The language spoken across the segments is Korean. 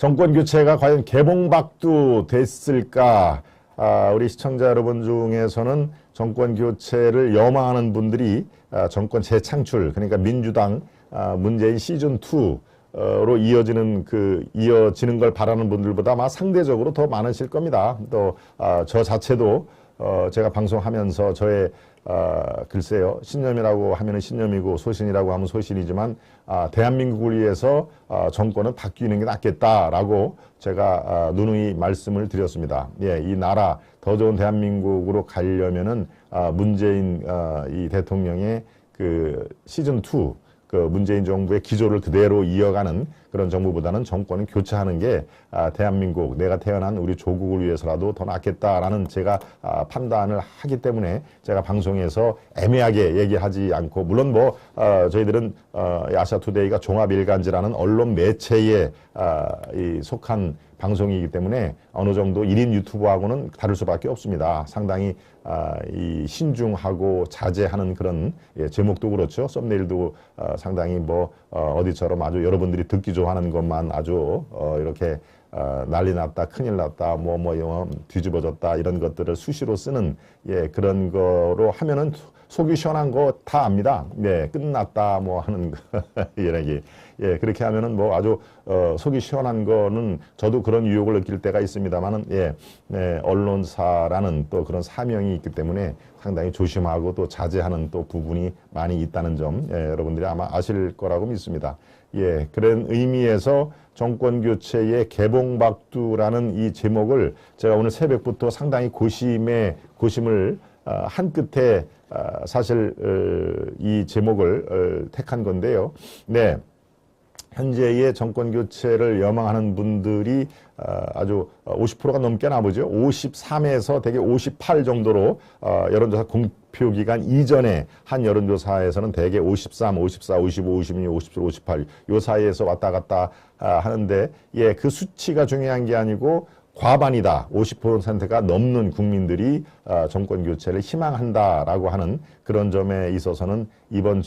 정권 교체가 과연 개봉박두 됐을까? 우리 시청자 여러분 중에서는 정권 교체를 염원하는 분들이 정권 재창출, 그러니까 민주당 문재인 시즌2로 이어지는 걸 바라는 분들보다 아마 상대적으로 더 많으실 겁니다. 또 저 자체도 제가 방송하면서 저의 글쎄요, 신념이라고 하면 신념이고 소신이라고 하면 소신이지만 대한민국을 위해서 정권은 바뀌는 게 낫겠다라고 제가 누누이 말씀을 드렸습니다. 예, 이 나라 더 좋은 대한민국으로 가려면은 문재인 이 대통령의 그 시즌2 그 문재인 정부의 기조를 그대로 이어가는 그런 정부보다는 정권을 교체하는 게 대한민국, 내가 태어난 우리 조국을 위해서라도 더 낫겠다라는 제가 판단을 하기 때문에 제가 방송에서 애매하게 얘기하지 않고, 물론 뭐 저희들은 아시아투데이가 종합일간지라는 언론 매체에 속한 방송이기 때문에 어느 정도 1인 유튜버하고는 다를 수밖에 없습니다. 상당히 이 신중하고 자제하는 그런 제목도 그렇죠. 썸네일도 상당히 뭐 어디처럼 아주 여러분들이 듣기 좋아하는 것만 아주 이렇게 난리 났다, 큰일 났다, 뭐 뒤집어졌다 이런 것들을 수시로 쓰는 그런 거로 하면은 속이 시원한 거 다 압니다. 네, 끝났다 뭐 하는 이런 얘기. 예, 그렇게 하면은 뭐 아주 속이 시원한 거는 저도 그런 유혹을 느낄 때가 있습니다만은 언론사라는 또 그런 사명이 있기 때문에 상당히 조심하고 또 자제하는 또 부분이 많이 있다는 점 여러분들이 아마 아실 거라고 믿습니다. 예, 그런 의미에서 정권 교체의 개봉박두라는 이 제목을 제가 오늘 새벽부터 상당히 고심을 한 끝에 사실 이 제목을 택한 건데요. 네. 현재의 정권 교체를 염원하는 분들이 아주 50%가 넘게 나보죠. 53에서 대개 58 정도로 여론조사 공표기간 이전에 한 여론조사에서는 대개 53, 54, 55, 56, 57, 58 요 사이에서 왔다 갔다 하는데 그 수치가 중요한 게 아니고 과반이다. 50%가 넘는 국민들이 정권 교체를 희망한다라고 하는 그런 점에 있어서는 이번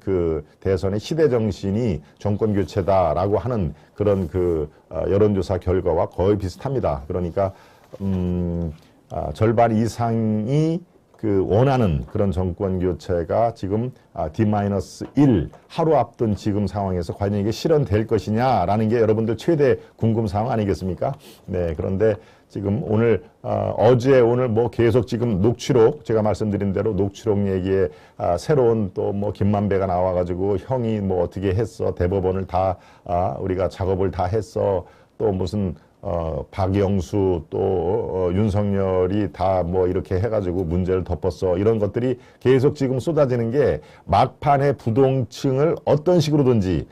그 대선의 시대 정신이 정권 교체다라고 하는 그런 그 여론조사 결과와 거의 비슷합니다. 그러니까 절반 이상이 그 원하는 그런 정권 교체가 지금 D-1 하루 앞둔 지금 상황에서 과연 이게 실현될 것이냐라는 게 여러분들 최대 궁금 사항 아니겠습니까? 네, 그런데 지금 오늘 어제 오늘 뭐 계속 지금 녹취록, 제가 말씀드린 대로 녹취록 얘기에 새로운 또 뭐 김만배가 나와가지고 형이 뭐 어떻게 했어, 대법원을 다 우리가 작업을 다 했어, 또 무슨 박영수 또 윤석열이 다 뭐 이렇게 해가지고 문제를 덮었어, 이런 것들이 계속 지금 쏟아지는 게 막판에 부동층을 어떤 식으로든지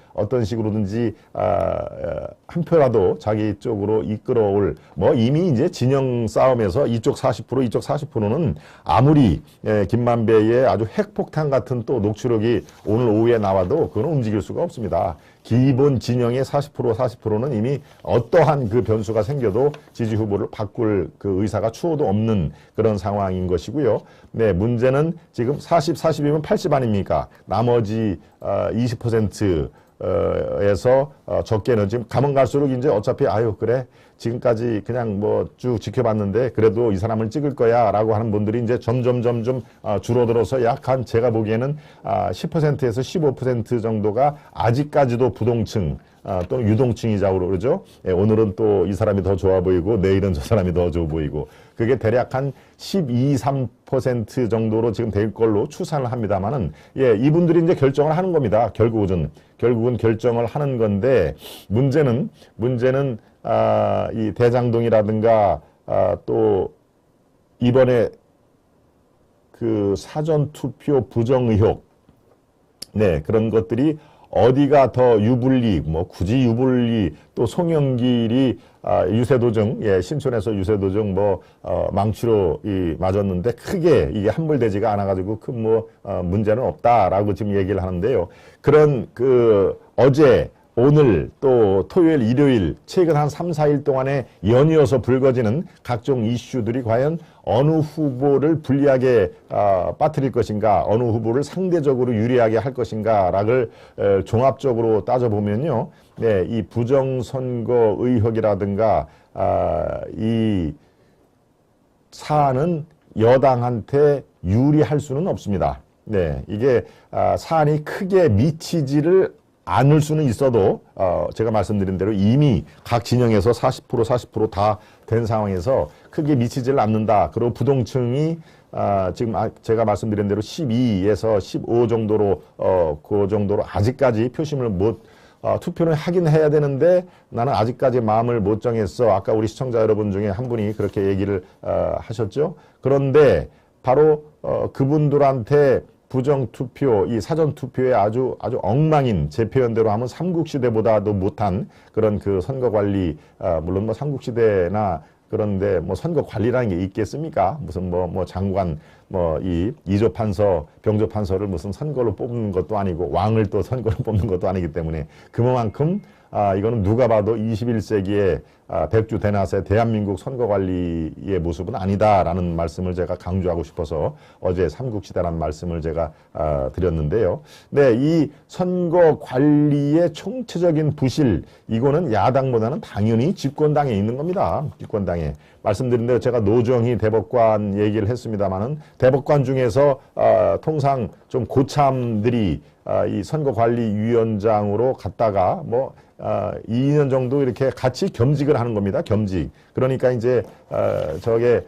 한 표라도 자기 쪽으로 이끌어올, 뭐 이미 이제 진영 싸움에서 이쪽 40% 이쪽 40%는 아무리 김만배의 아주 핵폭탄 같은 또 녹취록이 오늘 오후에 나와도 그건 움직일 수가 없습니다. 기본 진영의 40%는 이미 어떠한 그 변수가 생겨도 지지 후보를 바꿀 그 의사가 추호도 없는 그런 상황인 것이고요. 네, 문제는 지금 40이면 80 아닙니까? 나머지 20% 에서 적게는 지금 가면 갈수록 이제 어차피 아유 그래 지금까지 그냥 뭐 쭉 지켜봤는데 그래도 이 사람을 찍을 거야 라고 하는 분들이 이제 점점 줄어들어서 약한 제가 보기에는 10%에서 15% 정도가 아직까지도 부동층 또는 유동층이자고 그러죠. 오늘은 또 이 사람이 더 좋아 보이고 내일은 저 사람이 더 좋아 보이고, 그게 대략 한 12, 3% 정도로 지금 될 걸로 추산을 합니다만은 이분들이 이제 결정을 하는 겁니다. 결국은 결정을 하는 건데 문제는 이 대장동이라든가 또 이번에 그 사전투표 부정 의혹, 네, 그런 것들이 어디가 더 유불리, 뭐 굳이 유불리, 또 송영길이 유세도중, 신촌에서 유세도중 뭐 망치로 맞았는데 크게 이게 함몰되지가 않아가지고 큰 뭐 문제는 없다라고 지금 얘기를 하는데요. 그런 그 어제 오늘 또 토요일, 일요일 최근 한 3, 4일 동안에 연이어서 불거지는 각종 이슈들이 과연 어느 후보를 불리하게 빠뜨릴 것인가, 어느 후보를 상대적으로 유리하게 할 것인가를 종합적으로 따져보면요. 네, 이 부정선거 의혹이라든가 이 사안은 여당한테 유리할 수는 없습니다. 네, 이게 사안이 크게 미치지를 않을 수는 있어도 제가 말씀드린 대로 이미 각 진영에서 40% 다 된 상황에서 크게 미치지를 않는다. 그리고 부동층이 지금 제가 말씀드린 대로 12에서 15 정도로 그 정도로 아직까지 표심을 못 투표는 하긴 해야 되는데 나는 아직까지 마음을 못 정했어. 아까 우리 시청자 여러분 중에 한 분이 그렇게 얘기를 하셨죠. 그런데 바로 그분들한테 부정투표, 이 사전투표에 아주 엉망인, 제 표현대로 하면 삼국시대보다도 못한 그런 그 선거관리, 물론 뭐 삼국시대나 그런데 뭐 선거관리라는 게 있겠습니까? 무슨 뭐 장관, 이 이조판서, 병조판서를 무슨 선거로 뽑는 것도 아니고 왕을 또 선거로 뽑는 것도 아니기 때문에 그만큼 이거는 누가 봐도 21세기의 백주 대낮의 대한민국 선거관리의 모습은 아니다라는 말씀을 제가 강조하고 싶어서 어제 삼국시대라는 말씀을 제가 드렸는데요. 네, 이 선거관리의 총체적인 부실, 이거는 야당보다는 당연히 집권당에 있는 겁니다. 집권당에. 말씀드린 대로 제가 노정희 대법관 얘기를 했습니다마는 대법관 중에서 통상 좀 고참들이 이 선거관리위원장으로 갔다가 2년 정도 이렇게 같이 겸직을 하는 겁니다. 겸직. 그러니까 이제 저게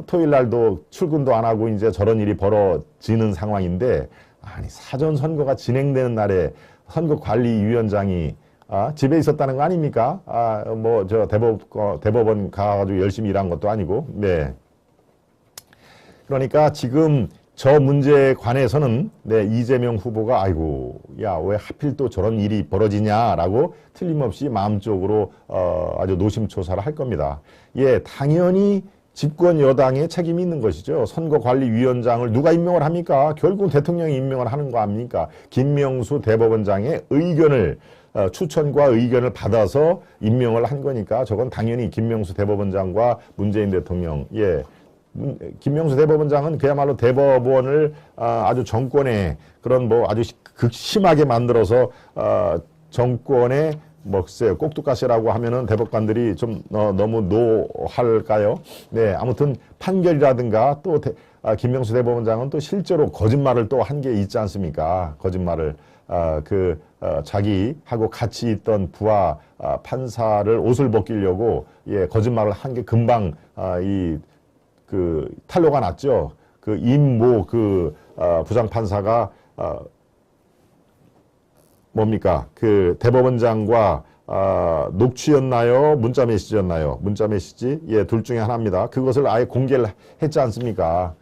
토요일 날도 출근도 안 하고 이제 저런 일이 벌어지는 상황인데, 아니 사전 선거가 진행되는 날에 선거관리위원장이 집에 있었다는 거 아닙니까? 저 대법원 가가지고 열심히 일한 것도 아니고, 네. 그러니까 지금 저 문제에 관해서는 이재명 후보가 아이고 야 왜 하필 또 저런 일이 벌어지냐라고 틀림없이 마음적으로 아주 노심초사를 할 겁니다. 예, 당연히 집권 여당의 책임이 있는 것이죠. 선거관리위원장을 누가 임명을 합니까? 결국 대통령이 임명을 하는 거 아닙니까? 김명수 대법원장의 의견을 추천과 의견을 받아서 임명을 한 거니까 저건 당연히 김명수 대법원장과 문재인 대통령, 예. 김명수 대법원장은 그야말로 대법원을 아주 정권의 그런 아주 극심하게 만들어서 정권의 글쎄 꼭두가시라고 하면은 대법관들이 좀 너무 노할까요? 네, 아무튼 판결이라든가 또 김명수 대법원장은 또 실제로 거짓말을 또 한 게 있지 않습니까? 거짓말을 자기하고 같이 있던 부하 판사를 옷을 벗기려고 거짓말을 한 게 금방 탄로가 났죠. 임모 부장판사가 뭡니까? 대법원장과 녹취였나요? 문자 메시지였나요? 문자 메시지? 예, 둘 중에 하나입니다. 그것을 아예 공개를 했지 않습니까?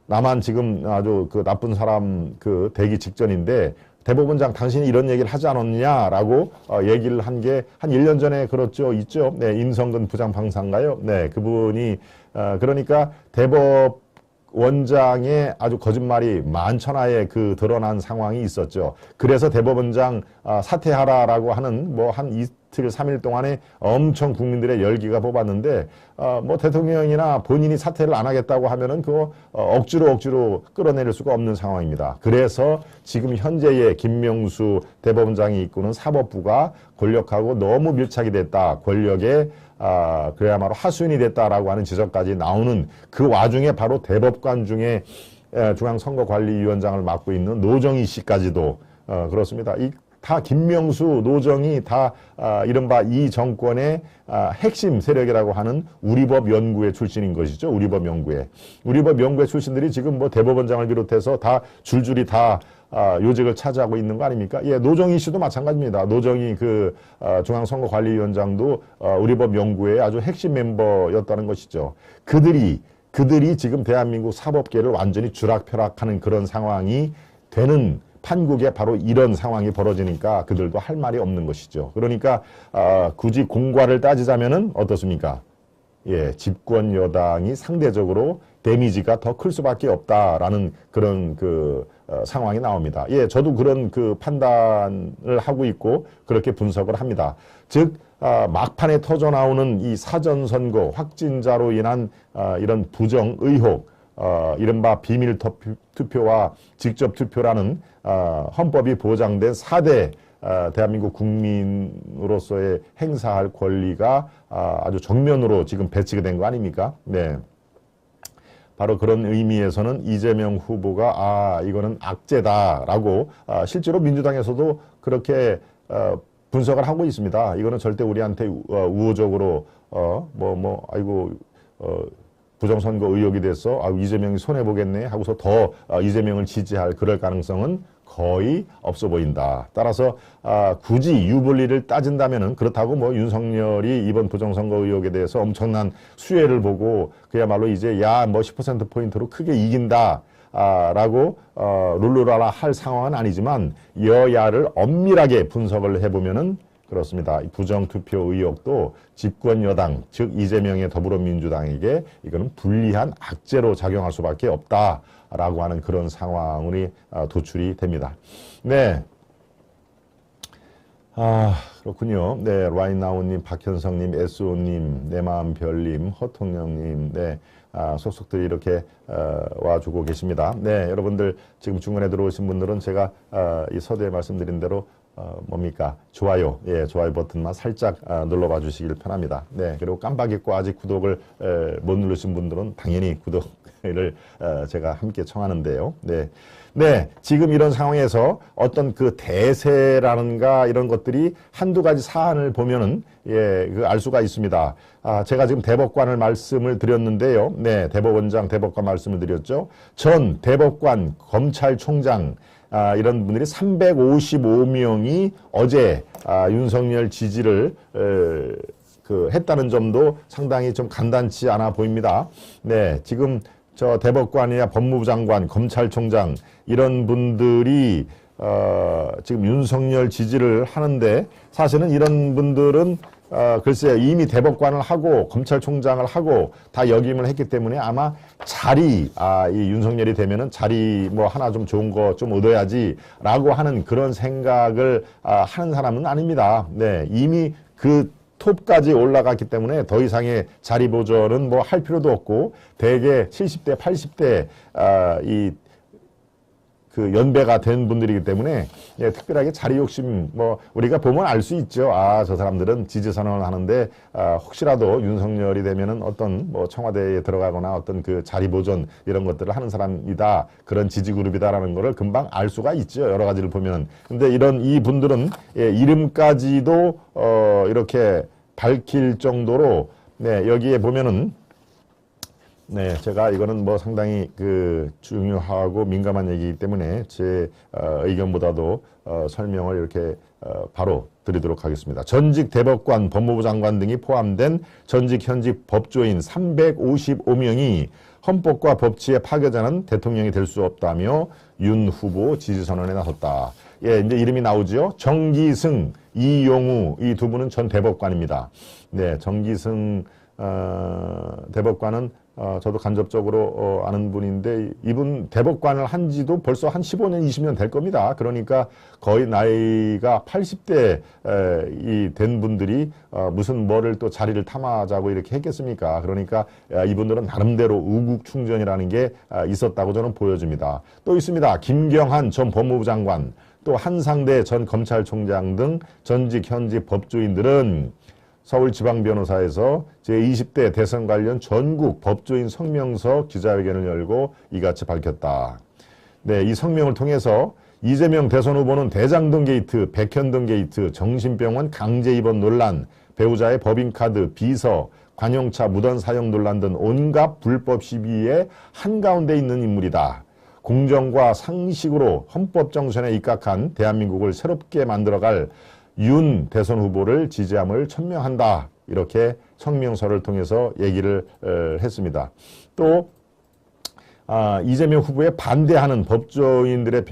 나만 지금 아주 나쁜 사람 되기 직전인데 대법원장 당신이 이런 얘기를 하지 않았냐라고 얘기를 한 게 한 1년 전에 있죠. 네, 임성근 부장판사인가요? 네, 그분이 그러니까 대법원장의 아주 거짓말이 만천하에 드러난 상황이 있었죠. 그래서 대법원장 사퇴하라라고 하는 한 이틀, 3일 동안에 엄청 국민들의 열기가 뽑았는데 대통령이나 본인이 사퇴를 안 하겠다고 하면은 그거 억지로 끌어내릴 수가 없는 상황입니다. 그래서 지금 현재의 김명수 대법원장이 이끄는 사법부가 권력하고 너무 밀착이 됐다. 권력에 그야말로 하수인이 됐다라고 하는 지적까지 나오는 그 와중에 바로 대법관 중에 중앙선거관리위원장을 맡고 있는 노정희 씨까지도 그렇습니다. 다 김명수, 노정희 다 이른바 이 정권의 핵심 세력이라고 하는 우리법 연구회 출신인 것이죠. 우리법 연구회. 우리법 연구회 출신들이 지금 대법원장을 비롯해서 다 줄줄이 다 요직을 차지하고 있는 거 아닙니까? 예, 노정희 씨도 마찬가지입니다. 노정희 중앙선거관리위원장도 우리법 연구회의 아주 핵심 멤버였다는 것이죠. 그들이 지금 대한민국 사법계를 완전히 주락펴락하는 그런 상황이 되는 판국에 바로 이런 상황이 벌어지니까 그들도 할 말이 없는 것이죠. 그러니까 굳이 공과를 따지자면은 어떻습니까? 예, 집권 여당이 상대적으로 데미지가 더 클 수밖에 없다라는 그런 상황이 나옵니다. 예, 저도 그런 판단을 하고 있고 그렇게 분석을 합니다. 즉, 막판에 터져 나오는 이 사전선거 확진자로 인한 이런 부정 의혹, 이른바 비밀 투표와 직접 투표라는 헌법이 보장된 4대 대한민국 국민으로서의 행사할 권리가 아주 정면으로 지금 배치가 된 거 아닙니까? 네. 바로 그런 의미에서는 이재명 후보가 이거는 악재다라고 실제로 민주당에서도 그렇게 분석을 하고 있습니다. 이거는 절대 우리한테 우호적으로 아이고 부정선거 의혹이 돼서 이재명이 손해보겠네 하고서 더 이재명을 지지할 그럴 가능성은 거의 없어 보인다. 따라서 굳이 유불리를 따진다면은 그렇다고 뭐 윤석열이 이번 부정선거 의혹에 대해서 엄청난 수혜를 보고 그야말로 이제 뭐 10%포인트로 크게 이긴다. 라고 룰루랄라 할 상황은 아니지만 여야를 엄밀하게 분석을 해보면은 그렇습니다. 부정투표 의혹도 집권 여당, 즉 이재명의 더불어민주당에게 이거는 불리한 악재로 작용할 수밖에 없다라고 하는 그런 상황이 도출이 됩니다. 네. 그렇군요. 네, 라인나우님, 박현성님, SO님, 내마음별님, 허통령님, 네, 속속들이 이렇게 와주고 계십니다. 네, 여러분들 지금 중간에 들어오신 분들은 제가 이 서두에 말씀드린 대로 뭡니까? 좋아요. 예, 좋아요 버튼만 살짝 눌러봐 주시길 편합니다. 네, 그리고 깜빡 잊고 아직 구독을 못 누르신 분들은 당연히 구독을 제가 함께 청하는데요. 네. 네, 지금 이런 상황에서 어떤 대세라는가 이런 것들이 한두 가지 사안을 보면은 알 수가 있습니다. 제가 지금 대법관을 말씀을 드렸는데요. 네, 대법원장, 대법관 말씀을 드렸죠. 전 대법관, 검찰총장 이런 분들이 355명이 어제 윤석열 지지를 했다는 점도 상당히 좀 간단치 않아 보입니다. 네, 지금 저 대법관이나 법무부 장관, 검찰총장 이런 분들이 지금 윤석열 지지를 하는데 사실은 이런 분들은 글쎄요, 이미 대법관을 하고 검찰총장을 하고 다 역임을 했기 때문에 아마 이 윤석열이 되면은 자리 뭐 하나 좀 좋은 거 좀 얻어야지 라고 하는 그런 생각을 하는 사람은 아닙니다. 네, 이미 톱까지 올라갔기 때문에 더 이상의 자리 보전은 뭐 할 필요도 없고 대개 70대, 80대 연배가 된 분들이기 때문에 특별하게 자리 욕심 뭐 우리가 보면 알 수 있죠. 저 사람들은 지지 선언을 하는데 혹시라도 윤석열이 되면은 어떤 뭐 청와대에 들어가거나 어떤 자리 보존 이런 것들을 하는 사람이다. 그런 지지 그룹이다라는 거를 금방 알 수가 있죠. 여러 가지를 보면은. 근데 이 분들은 이름까지도 이렇게 밝힐 정도로 네, 여기에 보면은 네, 제가 이거는 뭐 상당히 중요하고 민감한 얘기이기 때문에 제 의견보다도 설명을 이렇게 바로 드리도록 하겠습니다. 전직 대법관, 법무부 장관 등이 포함된 전직 현직 법조인 355명이 헌법과 법치의 파괴자는 대통령이 될 수 없다며 윤 후보 지지선언에 나섰다. 예, 이제 이름이 나오죠. 정기승, 이용우 이 두 분은 전 대법관입니다. 네, 정기승 대법관은 저도 간접적으로 아는 분인데 이분 대법관을 한 지도 벌써 한 15년, 20년 될 겁니다. 그러니까 거의 나이가 80대 된 분들이 무슨 뭐를 또 자리를 탐하자고 이렇게 했겠습니까? 그러니까 이분들은 나름대로 우국충전이라는 게 있었다고 저는 보여집니다. 또 있습니다. 김경한 전 법무부 장관, 또 한상대 전 검찰총장 등 전직 현직 법조인들은 서울지방변호사에서 제20대 대선 관련 전국 법조인 성명서 기자회견을 열고 이같이 밝혔다. 네, 이 성명을 통해서 이재명 대선 후보는 대장동 게이트, 백현동 게이트, 정신병원 강제 입원 논란, 배우자의 법인카드, 비서, 관용차 무단 사용 논란 등 온갖 불법 시비의 한가운데 있는 인물이다. 공정과 상식으로 헌법 정신에 입각한 대한민국을 새롭게 만들어갈 윤 대선 후보를 지지함을 천명한다. 이렇게 성명서를 통해서 얘기를 했습니다. 또 이재명 후보에 반대하는 법조인들의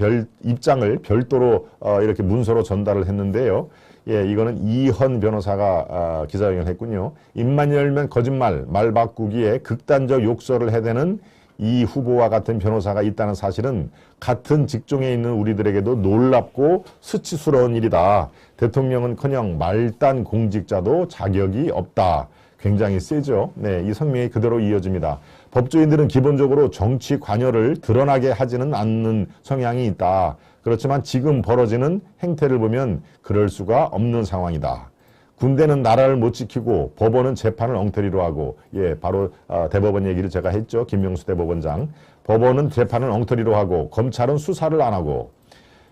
입장을 별도로 이렇게 문서로 전달을 했는데요. 예, 이거는 이헌 변호사가 기자회견을 했군요. 입만 열면 거짓말, 말 바꾸기에 극단적 욕설을 해대는 이 후보와 같은 변호사가 있다는 사실은 같은 직종에 있는 우리들에게도 놀랍고 수치스러운 일이다. 대통령은커녕 말단 공직자도 자격이 없다. 굉장히 세죠. 네, 이 성명이 그대로 이어집니다. 법조인들은 기본적으로 정치 관여를 드러나게 하지는 않는 성향이 있다. 그렇지만 지금 벌어지는 행태를 보면 그럴 수가 없는 상황이다. 군대는 나라를 못 지키고 법원은 재판을 엉터리로 하고, 예, 바로 대법원 얘기를 제가 했죠. 김명수 대법원장. 법원은 재판을 엉터리로 하고 검찰은 수사를 안 하고,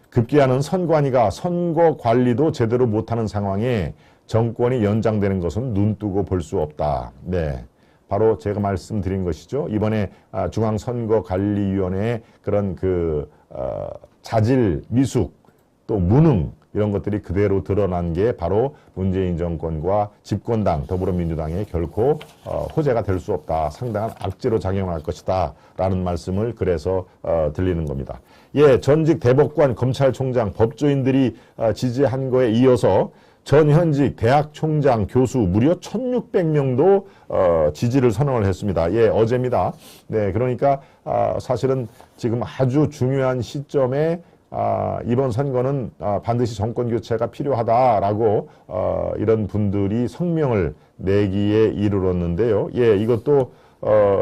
급기야는 선관위가 선거 관리도 제대로 못하는 상황에 정권이 연장되는 것은 눈뜨고 볼 수 없다. 네, 바로 제가 말씀드린 것이죠. 이번에 중앙선거관리위원회의 그런 자질, 미숙, 또 무능, 이런 것들이 그대로 드러난 게 바로 문재인 정권과 집권당 더불어민주당에 결코 호재가 될 수 없다. 상당한 악재로 작용할 것이다. 라는 말씀을 그래서 드리는 겁니다. 예, 전직 대법관, 검찰총장, 법조인들이 지지한 거에 이어서 전현직 대학 총장, 교수 무려 1600명도 지지를 선언을 했습니다. 예, 어제입니다. 네, 그러니까 사실은 지금 아주 중요한 시점에 이번 선거는 반드시 정권 교체가 필요하다라고 이런 분들이 성명을 내기에 이르렀는데요. 예, 이것도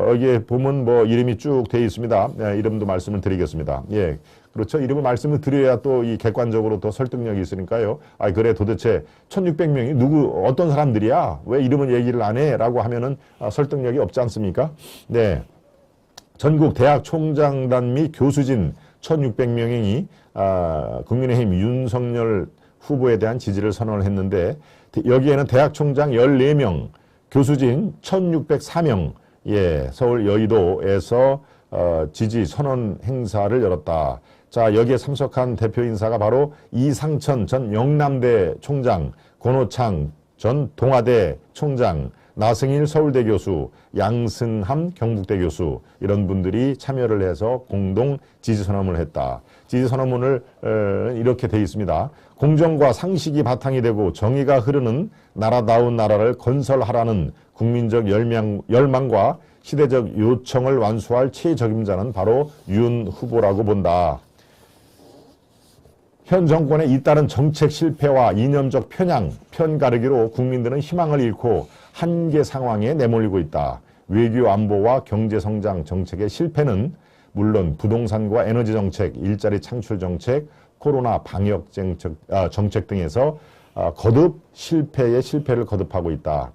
여기에 보면 뭐 이름이 쭉 되어 있습니다. 네, 이름도 말씀을 드리겠습니다. 예, 그렇죠. 이름을 말씀을 드려야 또 이 객관적으로 더 설득력이 있으니까요. 그래 도대체 1600명이 어떤 사람들이야? 왜 이름은 얘기를 안 해? 라고 하면은 설득력이 없지 않습니까? 네, 전국 대학 총장단 및 교수진 1600명이 국민의힘 윤석열 후보에 대한 지지를 선언을 했는데, 여기에는 대학 총장 14명, 교수진 1604명, 예, 서울 여의도에서 지지 선언 행사를 열었다. 자, 여기에 참석한 대표 인사가 바로 이상천 전 영남대 총장, 권오창 전 동아대 총장, 나승일 서울대 교수, 양승함 경북대 교수, 이런 분들이 참여를 해서 공동 지지선언을 했다. 지지선언문을 이렇게 돼 있습니다. 공정과 상식이 바탕이 되고 정의가 흐르는 나라다운 나라를 건설하라는 국민적 열망과 시대적 요청을 완수할 최적임자는 바로 윤 후보라고 본다. 현 정권의 잇따른 정책 실패와 이념적 편향, 편가르기로 국민들은 희망을 잃고 한계 상황에 내몰리고 있다. 외교 안보와 경제성장 정책의 실패는 물론 부동산과 에너지 정책, 일자리 창출 정책, 코로나 방역 정책 등에서 거듭 실패를 거듭하고 있다.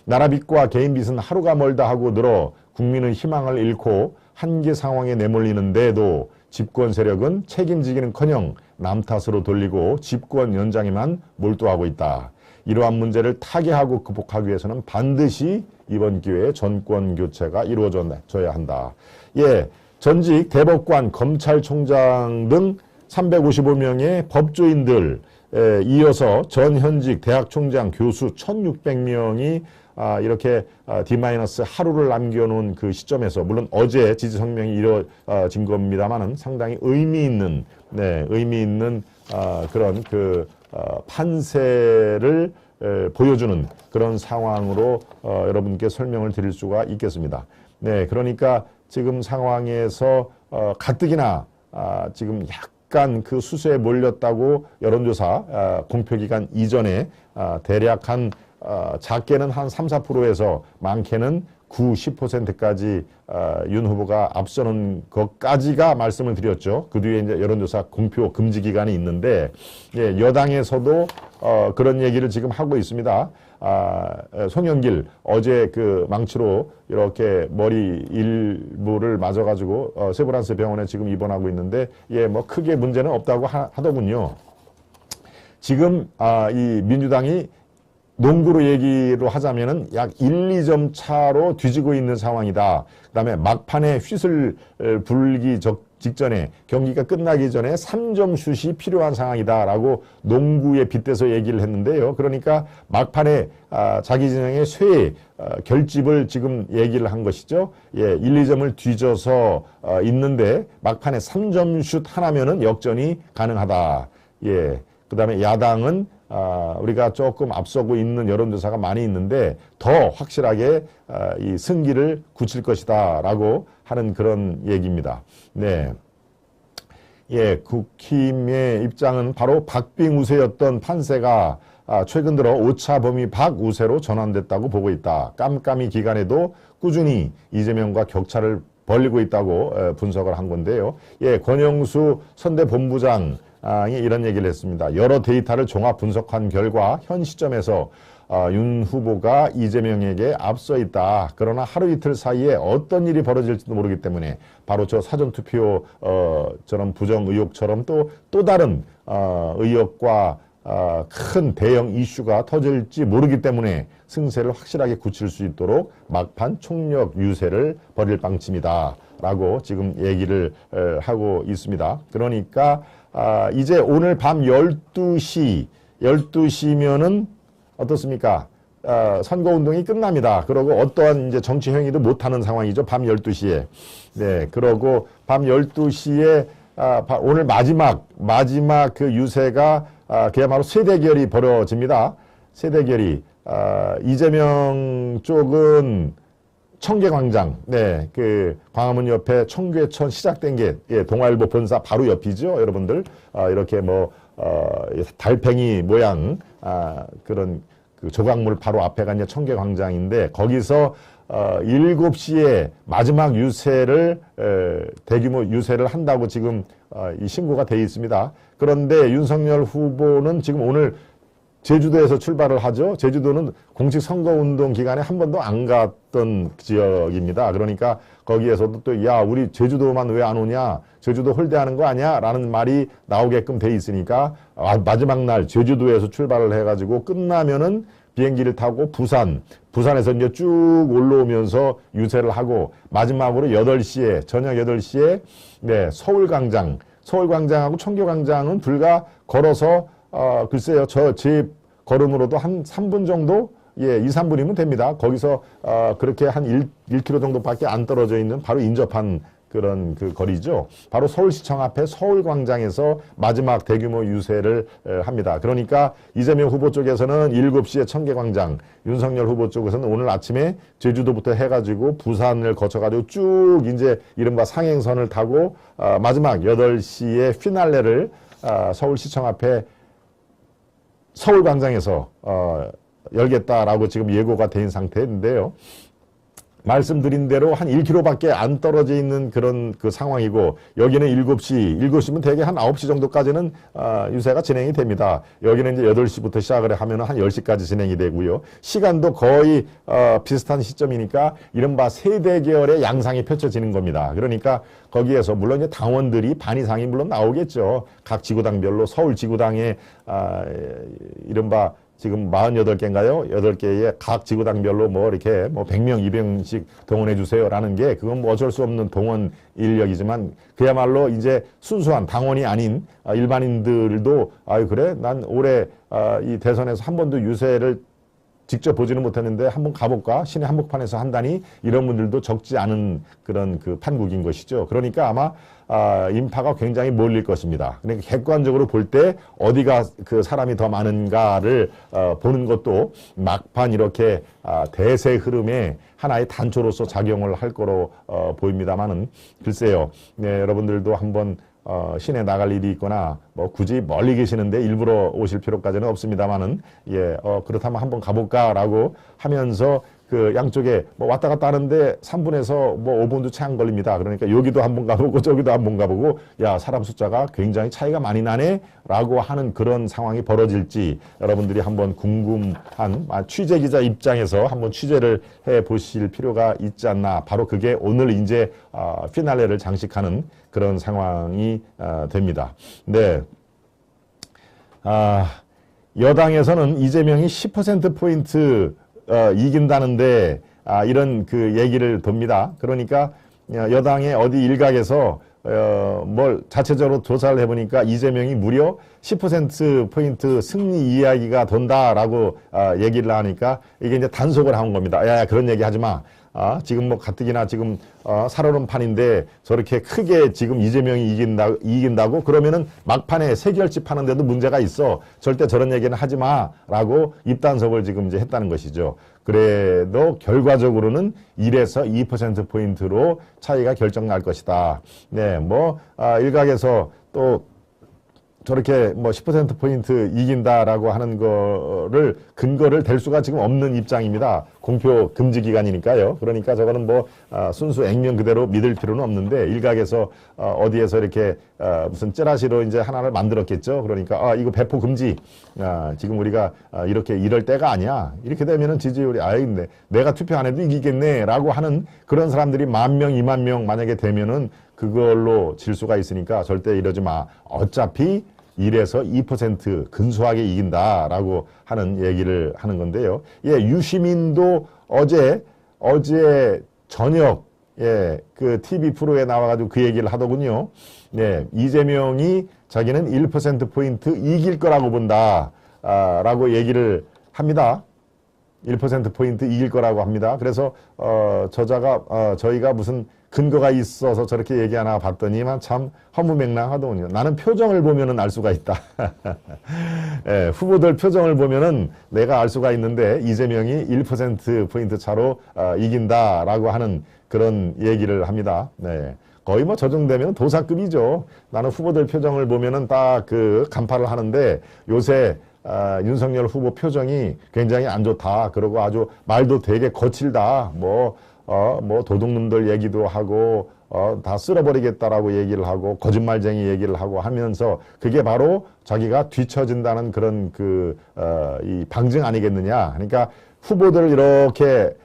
나라 빚과 개인 빚은 하루가 멀다 하고 늘어 국민의 희망을 잃고 한계 상황에 내몰리는데도 집권 세력은 책임지기는커녕 남 탓으로 돌리고 집권 연장에만 몰두하고 있다. 이러한 문제를 타개하고 극복하기 위해서는 반드시 이번 기회에 정권 교체가 이루어져야 한다. 예, 전직 대법관, 검찰총장 등 355명의 법조인들, 이어서 전현직 대학 총장, 교수 1600명이 이렇게 D-하루를 남겨놓은 그 시점에서, 물론 어제 지지 성명이 이루어진 겁니다만은 상당히 의미 있는 그런 판세를 보여주는 그런 상황으로 여러분께 설명을 드릴 수가 있겠습니다. 네, 그러니까 지금 상황에서 가뜩이나 지금 약간 그 수세에 몰렸다고 여론조사 공표기간 이전에 대략 작게는 한 3, 4%에서 많게는 9, 10%까지 윤 후보가 앞서는 것까지가 말씀을 드렸죠. 그 뒤에 이제 여론조사 공표 금지 기간이 있는데, 예, 여당에서도 그런 얘기를 지금 하고 있습니다. 송영길 어제 그 망치로 이렇게 머리 일부를 맞아가지고 세브란스 병원에 지금 입원하고 있는데, 예, 뭐 크게 문제는 없다고 하더군요. 지금 이 민주당이 농구로 얘기로 하자면은 약 1, 2점 차로 뒤지고 있는 상황이다. 그다음에 막판에 휘슬 불기 직전에, 경기가 끝나기 전에 3점 슛이 필요한 상황이다라고 농구에 빗대서 얘기를 했는데요. 그러니까 막판에 자기 진영의 쇠 결집을 지금 얘기를 한 것이죠. 예, 1, 2점을 뒤져서 있는데 막판에 3점 슛 하나면은 역전이 가능하다. 예. 그다음에 야당은 우리가 조금 앞서고 있는 여론조사가 많이 있는데 더 확실하게 이 승기를 굳힐 것이다라고 하는 그런 얘기입니다. 네. 예, 국힘의 입장은 바로 박빙 우세였던 판세가 최근 들어 오차 범위 박 우세로 전환됐다고 보고 있다. 깜깜이 기간에도 꾸준히 이재명과 격차를 벌리고 있다고 분석을 한 건데요. 예, 권영수 선대본부장이 이런 얘기를 했습니다. 여러 데이터를 종합 분석한 결과 현 시점에서 윤 후보가 이재명에게 앞서 있다. 그러나 하루 이틀 사이에 어떤 일이 벌어질지도 모르기 때문에 바로 저 사전투표 저런 부정 의혹처럼 또 다른 의혹과 큰 대형 이슈가 터질지 모르기 때문에 승세를 확실하게 굳힐 수 있도록 막판 총력 유세를 벌일 방침이다 라고 지금 얘기를 하고 있습니다. 그러니까 이제 오늘 밤 12시면은 어떻습니까? 선거운동이 끝납니다. 그러고 어떠한 이제 정치 행위도 못하는 상황이죠. 밤 12시에. 네, 그러고 밤 12시에 오늘 마지막 그 유세가 그야말로 세대결이 벌어집니다. 세대결이 이재명 쪽은 청계광장, 네, 그 광화문 옆에 청계천 시작된 게 동아일보 본사 바로 옆이죠, 여러분들. 이렇게 달팽이 모양 그런 그 조각물 바로 앞에가 이제 청계광장인데 거기서 7시에 마지막 유세를 대규모 유세를 한다고 지금 이 신고가 돼 있습니다. 그런데 윤석열 후보는 지금 오늘 제주도에서 출발을 하죠. 제주도는 공식 선거운동 기간에 한 번도 안 갔던 지역입니다. 그러니까 거기에서도 또 야, 우리 제주도만 왜 안 오냐, 제주도 홀대하는 거 아니야 라는 말이 나오게끔 돼 있으니까 마지막 날 제주도에서 출발을 해가지고 끝나면은 비행기를 타고 부산에서 이제 쭉 올라오면서 유세를 하고 마지막으로 8시에 저녁 8시에 네, 서울광장하고 청계광장은 불과 걸어서 글쎄요, 저 집 걸음으로도 한 3분 정도, 예, 2, 3분이면 됩니다. 거기서, 그렇게 한 1km 정도밖에 안 떨어져 있는 바로 인접한 그런 그 거리죠. 바로 서울시청 앞에 서울광장에서 마지막 대규모 유세를 합니다. 그러니까 이재명 후보 쪽에서는 7시에 청계광장, 윤석열 후보 쪽에서는 오늘 아침에 제주도부터 해가지고 부산을 거쳐가지고 쭉 이제 이른바 상행선을 타고, 마지막 8시에 피날레를, 서울시청 앞에 서울광장에서 열겠다라고 지금 예고가 된 상태인데요. 말씀드린 대로 한 1km밖에 안 떨어져 있는 그런 그 상황이고 여기는 7시면 대개 한 9시 정도까지는 유세가 진행이 됩니다. 여기는 이제 8시부터 시작을 하면 한 10시까지 진행이 되고요. 시간도 거의 비슷한 시점이니까 이른바 세대결의 양상이 펼쳐지는 겁니다. 그러니까 거기에서 물론 이제 당원들이 반 이상이 물론 나오겠죠. 각 지구당별로 서울 지구당에 이른바 지금 48개인가요? 8개의 각 지구당별로 이렇게 100명, 200명씩 동원해 주세요라는 게 그건 어쩔 수 없는 동원 인력이지만 그야말로 이제 순수한 당원이 아닌 일반인들도 그래? 난 올해 이 대선에서 한 번도 유세를 직접 보지는 못했는데 한번 가볼까? 시내 한복판에서 한다니 이런 분들도 적지 않은 그런 그 판국인 것이죠. 그러니까 아마 인파가 굉장히 몰릴 것입니다. 그러니까 객관적으로 볼 때 어디가 그 사람이 더 많은가를 보는 것도 막판 이렇게 대세 흐름의 하나의 단초로서 작용을 할 거로 보입니다만은 글쎄요. 네, 여러분들도 한번 시내 나갈 일이 있거나 굳이 멀리 계시는데 일부러 오실 필요까지는 없습니다만은 그렇다면 한번 가볼까라고 하면서 그 양쪽에 왔다 갔다 하는데 3분에서 5분도 채 안 걸립니다. 그러니까 여기도 한번 가보고 저기도 한번 가보고 야, 사람 숫자가 굉장히 차이가 많이 나네 라고 하는 그런 상황이 벌어질지 여러분들이 한번 궁금한 취재기자 입장에서 한번 취재를 해 보실 필요가 있지 않나. 바로 그게 오늘 이제 피날레를 장식하는 그런 상황이 됩니다. 네. 여당에서는 이재명이 10%포인트 이긴다는데 이런 그 얘기를 돕니다. 그러니까 여당의 어디 일각에서 뭘 자체적으로 조사를 해보니까 이재명이 무려 10%포인트 승리 이야기가 돈다라고 얘기를 하니까 이게 이제 단속을 한 겁니다. 야, 그런 얘기 하지 마. 지금 뭐 가뜩이나 지금 살얼음판인데 저렇게 크게 지금 이재명이 이긴다고 그러면은 막판에 세결집 하는데도 문제가 있어. 절대 저런 얘기는 하지 마라고 입단속을 지금 이제 했다는 것이죠. 그래도 결과적으로는 1에서 2%포인트로 차이가 결정날 것이다. 네, 뭐 일각에서 또 저렇게 뭐 10%포인트 이긴다라고 하는 거를 근거를 댈 수가 지금 없는 입장입니다. 공표 금지 기간이니까요. 그러니까 저거는 뭐 순수 액면 그대로 믿을 필요는 없는데 일각에서 어디에서 이렇게 무슨 찌라시로 이제 하나를 만들었겠죠. 그러니까 이거 배포 금지. 지금 우리가 이렇게 이럴 때가 아니야. 이렇게 되면은 지지율이 아예 내가 투표 안 해도 이기겠네라고 하는 그런 사람들이 10,000명, 20,000명 만약에 되면은 그걸로 질 수가 있으니까 절대 이러지 마. 어차피 1에서 2% 근소하게 이긴다라고 하는 얘기를 하는 건데요. 예, 유시민도 어제 저녁 그 TV 프로에 나와가지고 그 얘기를 하더군요. 네, 이재명이 자기는 1%포인트 이길 거라고 본다. 라고 얘기를 합니다. 1%포인트 이길 거라고 합니다. 그래서 저희가 무슨 근거가 있어서 저렇게 얘기하나 봤더니만 참 허무맹랑하더군요. 나는 표정을 보면은 알 수가 있다. 예, 후보들 표정을 보면은 내가 알 수가 있는데 이재명이 1%포인트 차로 이긴다라고 하는 그런 얘기를 합니다. 네. 거의 뭐 저 정도 되면 도사급이죠. 나는 후보들 표정을 보면은 딱 그 간파를 하는데 요새 윤석열 후보 표정이 굉장히 안 좋다. 그러고 아주 말도 되게 거칠다. 뭐 도둑놈들 얘기도 하고, 다 쓸어버리겠다라고 얘기를 하고, 거짓말쟁이 얘기를 하고 하면서 그게 바로 자기가 뒤처진다는 그런 이 방증 아니겠느냐. 그러니까 후보들 이렇게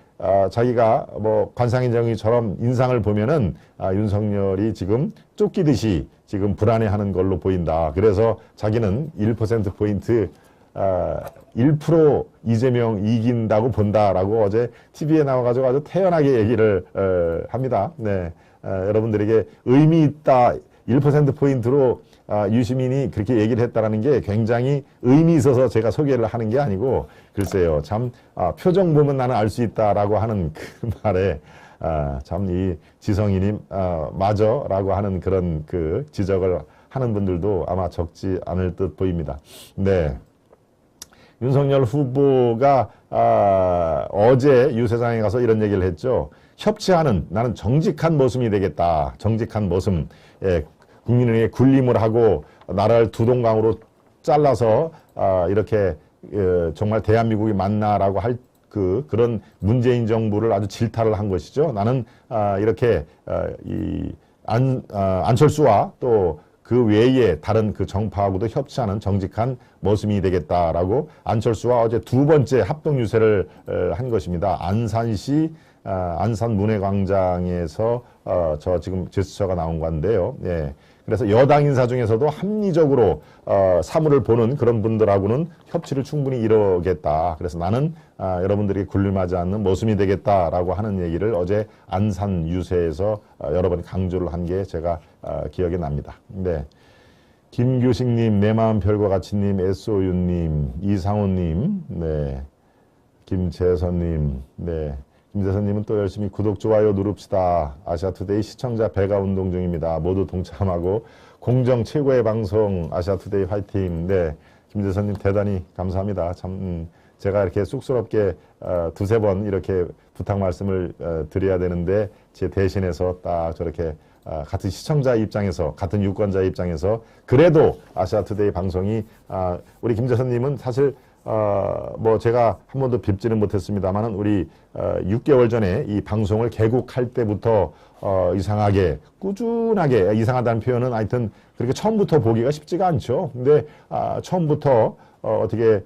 자기가 뭐 관상인정이처럼 인상을 보면은 윤석열이 지금 쫓기듯이 지금 불안해하는 걸로 보인다. 그래서 자기는 1%포인트 1% 이재명 이긴다고 본다라고 어제 TV에 나와가지고 아주 태연하게 얘기를 합니다. 네, 여러분들에게 의미 있다 1%포인트로 유시민이 그렇게 얘기를 했다라는 게 굉장히 의미 있어서 제가 소개를 하는 게 아니고 글쎄요, 참 표정 보면 나는 알 수 있다라고 하는 그 말에 참 이 지성이님 맞아라고 하는 그런 그 지적을 하는 분들도 아마 적지 않을 듯 보입니다. 네. 윤석열 후보가 어제 유세장에 가서 이런 얘기를 했죠. 협치하는 나는 정직한 모습이 되겠다. 정직한 모습. 예, 국민에게 군림을 하고 나라를 두 동강으로 잘라서 이렇게 정말 대한민국이 맞나라고 할 그런 문재인 정부를 아주 질타를 한 것이죠. 나는 이렇게 안철수와 또 그 외에 다른 그 정파하고도 협치하는 정직한 모습이 되겠다라고 안철수와 어제 두 번째 합동 유세를 한 것입니다. 안산시 안산문화광장에서 저 지금 제스처가 나온 건데요. 예. 그래서 여당 인사 중에서도 합리적으로 사물을 보는 그런 분들하고는 협치를 충분히 이루겠다. 그래서 나는 여러분들이 군림하지 않는 모습이 되겠다라고 하는 얘기를 어제 안산 유세에서 여러 번 강조를 한 게 제가 기억이 납니다. 네. 김규식님, 내 마음 별과 같이님, SOU님, 이상호님, 네. 김재선님, 네. 김재선님은 또 열심히 구독, 좋아요 누릅시다. 아시아투데이 시청자 배가 운동 중입니다. 모두 동참하고 공정 최고의 방송 아시아투데이 화이팅. 네, 김재선님 대단히 감사합니다. 참 제가 이렇게 쑥스럽게 두세 번 이렇게 부탁 말씀을 드려야 되는데 제 대신해서 딱 저렇게 같은 시청자 입장에서 같은 유권자 입장에서 그래도 아시아투데이 방송이 우리 김재선님은 사실 뭐 제가 한 번도 뵙지는 못했습니다만은 우리 6개월 전에 이 방송을 개국할 때부터 이상하게 꾸준하게 이상하다는 표현은 하여튼 그렇게 처음부터 보기가 쉽지가 않죠. 근데 처음부터 어떻게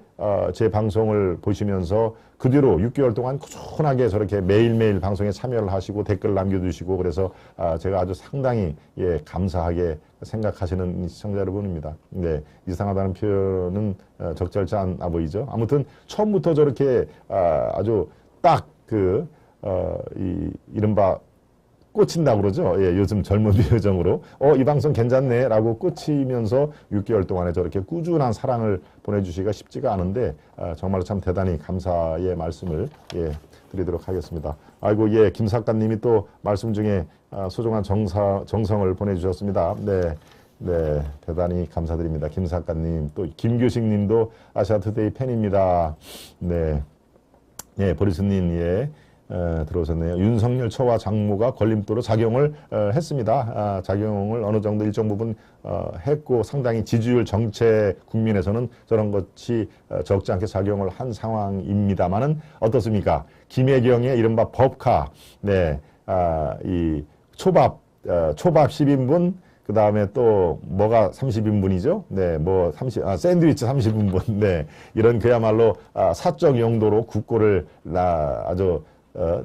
제 방송을 보시면서 그 뒤로 6개월 동안 꾸준하게 저렇게 매일매일 방송에 참여를 하시고 댓글 남겨주시고 그래서 제가 아주 상당히 감사하게 생각하시는 시청자 여러분입니다. 네, 이상하다는 표현은 적절치 않아 보이죠. 아무튼 처음부터 저렇게 아주 딱 이른바 꽂힌다고 그러죠. 예, 요즘 젊은 표정으로 이 방송 괜찮네 라고 꽂히면서 6개월 동안에 저렇게 꾸준한 사랑을 보내주시기가 쉽지가 않은데 정말로 참 대단히 감사의 말씀을 드리도록 하겠습니다. 아이고, 예, 김 작가님이 또 말씀 중에 소중한 정성을 보내주셨습니다. 네. 네, 대단히 감사드립니다. 김 작가님, 또 김교식 님도 아시아투데이 팬입니다. 네. 예, 보리스님, 예. 들어오셨네요. 윤석열 처와 장모가 걸림돌로 작용을 했습니다. 작용을 어느 정도 일정 부분 했고 상당히 지지율 정체 국민에서는 저런 것이 적지 않게 작용을 한 상황입니다만은 어떻습니까? 김혜경의 이른바 법카, 네, 이 초밥 10인분, 그 다음에 또 뭐가 30인분이죠? 네, 뭐 샌드위치 30인분, 네, 이런 그야말로 사적 용도로 국고를 아주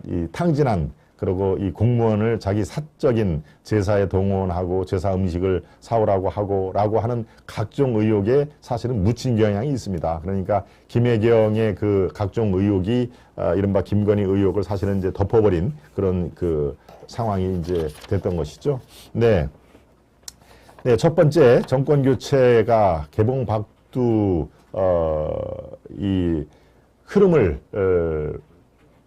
이 탕진한, 그리고 이 공무원을 자기 사적인 제사에 동원하고 제사 음식을 사오라고 하고라고 하는 각종 의혹에 사실은 묻힌 경향이 있습니다. 그러니까 김혜경의 그 각종 의혹이 이른바 김건희 의혹을 사실은 이제 덮어버린 그런 그 상황이 이제 됐던 것이죠. 네. 네, 첫 번째 정권 교체가 개봉박두 이 흐름을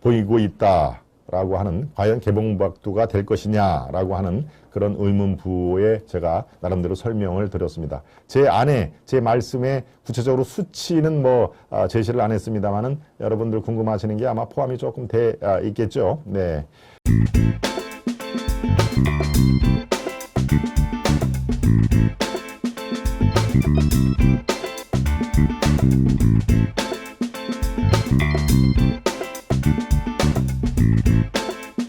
보이고 있다라고 하는, 과연 개봉박두가 될 것이냐라고 하는 그런 의문부에 제가 나름대로 설명을 드렸습니다. 제 말씀에 구체적으로 수치는 뭐 제시를 안 했습니다만은 여러분들 궁금하시는 게 아마 포함이 조금 돼 있겠죠. 네.